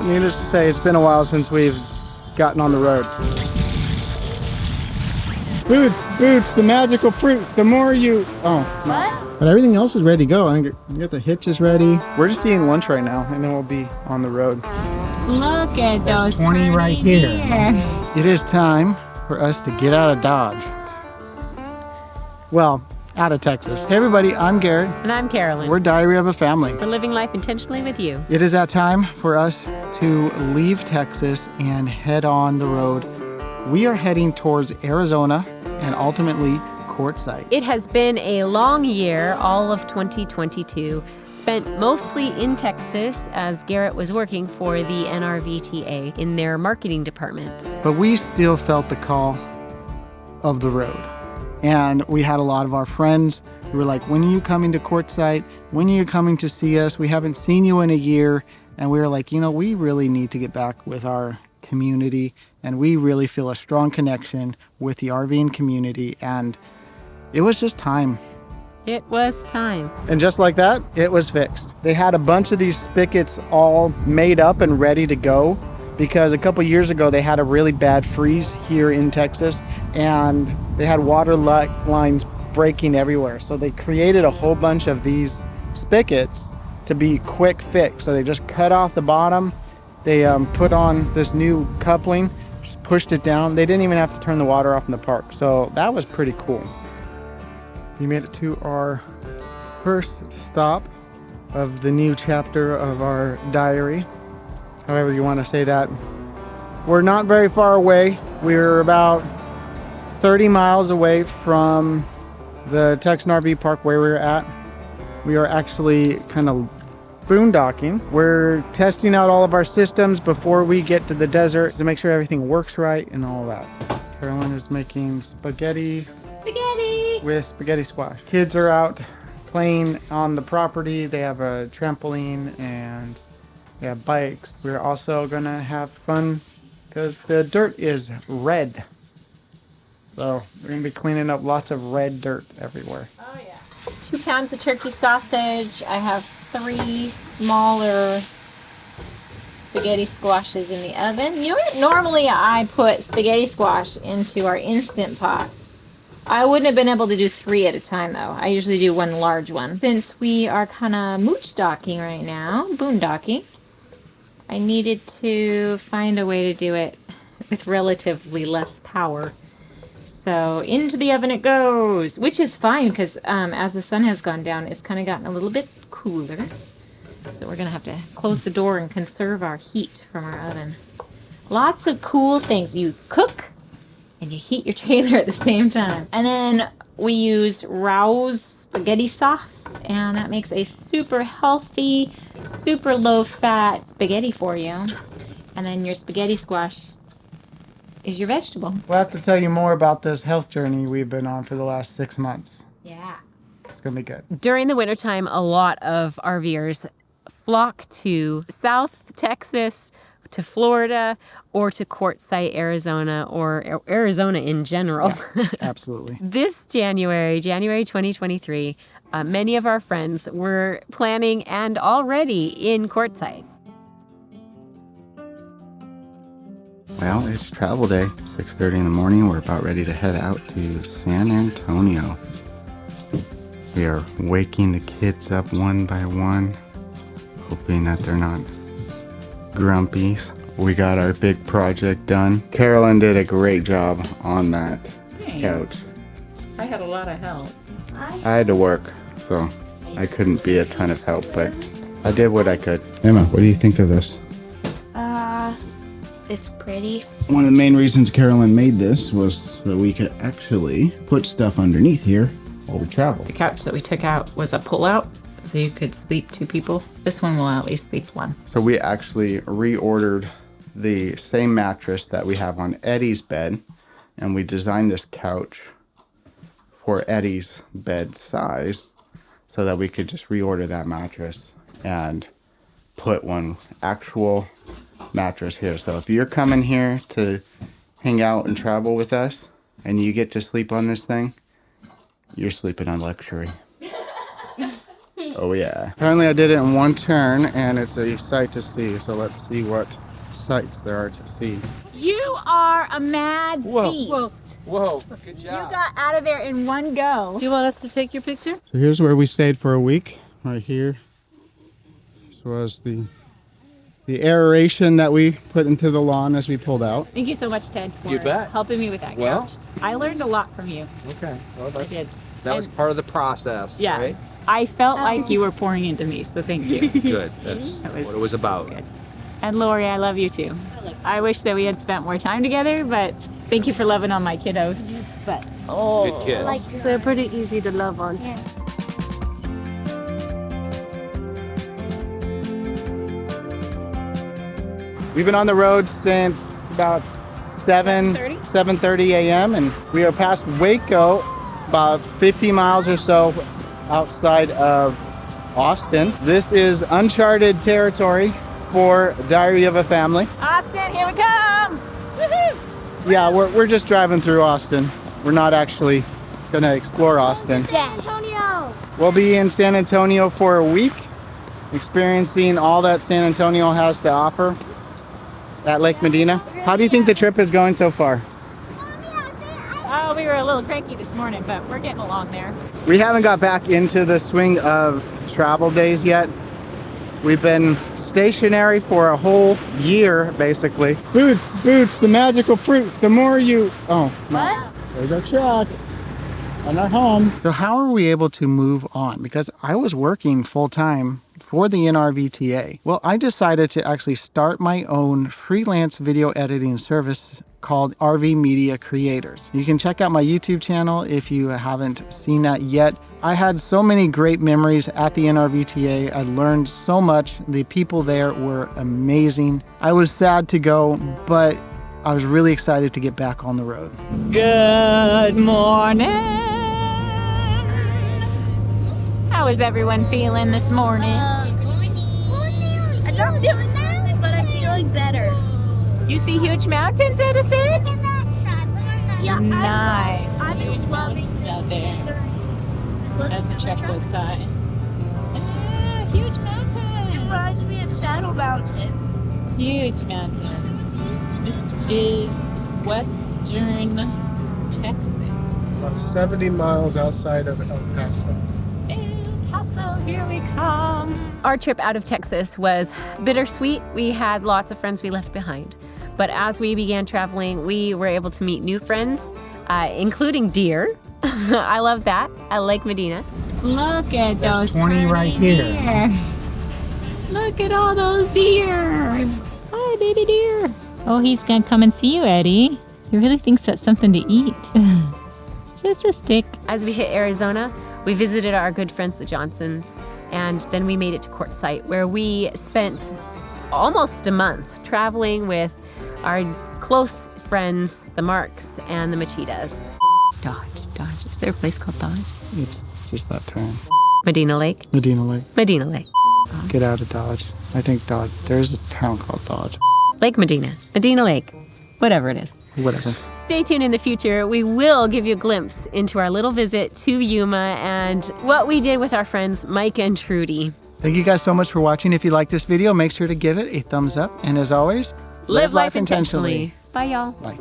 needless to say, it's been a while since we've gotten on the road. Boots, the magical fruit. The more you... Oh. What? But everything else is ready to go. I got the hitches ready. We're just eating lunch right now, and then we'll be on the road. Look at those 20 right here. deer. It is time for us to get out of Dodge. Well, out of Texas. Hey everybody, I'm Garrett. And I'm Carolyn. We're Diary of a Family. We're living life intentionally with you. It is that time for us to leave Texas and head on the road. We are heading towards Arizona and ultimately Quartzsite. It has been a long year, all of 2022, spent mostly in Texas as Garrett was working for the NRVTA in their marketing department. But we still felt the call of the road. And we had a lot of our friends who were like, when are you coming to Quartzsite? When are you coming to see us? We haven't seen you in a year. And we were like, you know, we really need to get back with our community. And we really feel a strong connection with the RVing community. And it was just time. It was time. And just like that, it was fixed. They had a bunch of these spigots all made up and ready to go because a couple years ago they had a really bad freeze here in Texas and they had water lines breaking everywhere. So they created a whole bunch of these spigots to be quick fix. So they just cut off the bottom. They put on this new coupling, just pushed it down. They didn't even have to turn the water off in the park. So that was pretty cool. We made it to our first stop of the new chapter of our diary, however you want to say that. We're not very far away. We're about 30 miles away from the Texan RV park where we're at. We are actually kind of boondocking. We're testing out all of our systems before we get to the desert to make sure everything works right and all that. Carolyn is making spaghetti with spaghetti squash. Kids are out playing on the property. They have a trampoline and they have bikes. We're also gonna have fun because the dirt is red. So we're gonna be cleaning up lots of red dirt everywhere. Oh yeah. 2 pounds of turkey sausage. I have 3 smaller spaghetti squashes in the oven. You know, normally I put spaghetti squash into our Instant Pot. I wouldn't have been able to do 3 at a time though. I usually do 1 large one. Since we are kind of mooch-docking right now, boondocking, I needed to find a way to do it with relatively less power. So into the oven it goes, which is fine because as the sun has gone down, it's kind of gotten a little bit cooler. So we're gonna have to close the door and conserve our heat from our oven. Lots of cool things. You cook and you heat your trailer at the same time. And then we use Rao's spaghetti sauce, and that makes a super healthy, super low fat spaghetti for you. And then your spaghetti squash is your vegetable. We'll have to tell you more about this health journey we've been on for the last 6 months. Yeah. It's gonna be good. During the wintertime, a lot of RVers flock to South Texas, to Florida, or to Quartzsite, Arizona, or Arizona in general. Yeah, absolutely. This January 2023, many of our friends were planning and already in Quartzsite. Well, it's travel day. 6:30 in the morning. We're about ready to head out to San Antonio. We are waking the kids up one by one, hoping that they're not grumpies. We got our big project done. Carolyn did a great job on that couch. I had a lot of help. I had to work, so I couldn't be a ton of help, but I did what I could. Emma, what do you think of this? It's pretty. One of the main reasons Carolyn made this was so we could actually put stuff underneath here while we travel. The couch that we took out was a pull-out, so you could sleep 2 people. This one will at least sleep 1. So we actually reordered the same mattress that we have on Eddie's bed, and we designed this couch for Eddie's bed size so that we could just reorder that mattress and put one actual mattress here. So if you're coming here to hang out and travel with us and you get to sleep on this thing, you're sleeping on luxury. Oh yeah. Apparently I did it in one turn and it's a sight to see. So let's see what sights there are to see. You are a mad beast. Whoa, good You job. got out of there in one go. Do you want us to take your picture? So here's where we stayed for a week, right here. This was the aeration that we put into the lawn as we pulled out. Thank you so much, Ted, for You bet. helping me with that Well- couch. I learned a lot from you. Okay, well, I did. that was part of the process, Yeah. right? I felt like you were pouring into me, so thank you. Good, that's That what it was about. Good. And Lori, I love you too. I wish that we had spent more time together, but thank you for loving on my kiddos. But Oh, Good kids. they're pretty easy to love on. We've been on the road since about 7:30 a.m. and we are past Waco, about 50 miles or so outside of Austin. This is uncharted territory for Diary of a Family. Austin, here we come! Woohoo! Yeah, we're just driving through Austin. We're not actually gonna explore Austin. San Antonio. We'll be in San Antonio for a week, experiencing all that San Antonio has to offer at Lake Medina. How do you think the trip is going so far? Oh, we were a little cranky this morning, but we're getting along there. We haven't got back into the swing of travel days yet. We've been stationary for a whole year, basically. Boots, the magical fruit. The more you... Oh, What? there's our truck. And our home. So how are we able to move on? Because I was working full-time for the NRVTA. Well, I decided to actually start my own freelance video editing service called RV Media Creators. You can check out my YouTube channel if you haven't seen that yet. I had so many great memories at the NRVTA. I learned so much. The people there were amazing. I was sad to go, but I was really excited to get back on the road. Good morning! How is everyone feeling this morning? I'm not feeling that, but I'm feeling better. You see huge mountains, Edison? Look at that side. Look at that. Yeah, Nice. I've been loving Out there Look as the at truck the goes by. Ah, huge It mountain! reminds me of Saddle Mountain. Huge mountain. This is western Texas. About 70 miles outside of El Paso. El Paso, here we come. Our trip out of Texas was bittersweet. We had lots of friends we left behind. But as we began traveling, we were able to meet new friends, including deer. I love that at Lake Medina. Look at those 20 right here. deer. Look at all those deer. Hi, baby deer. Oh, he's gonna come and see you, Eddie. He really thinks that's something to eat. Just a stick. As we hit Arizona, we visited our good friends, the Johnsons, and then we made it to Quartzsite, where we spent almost a month traveling with our close friends, the Marks and the Machitas. Dodge. Is there a place called Dodge? It's just that turn. Medina Lake. Medina Lake. Medina Lake. Get out of Dodge. I think Dodge. There's a town called Dodge. Lake Medina. Medina Lake. Whatever it is. Whatever. Stay tuned in the future. We will give you a glimpse into our little visit to Yuma and what we did with our friends Mike and Trudy. Thank you guys so much for watching. If you like this video, make sure to give it a thumbs up. And as always, Live life intentionally. Bye, y'all. Bye.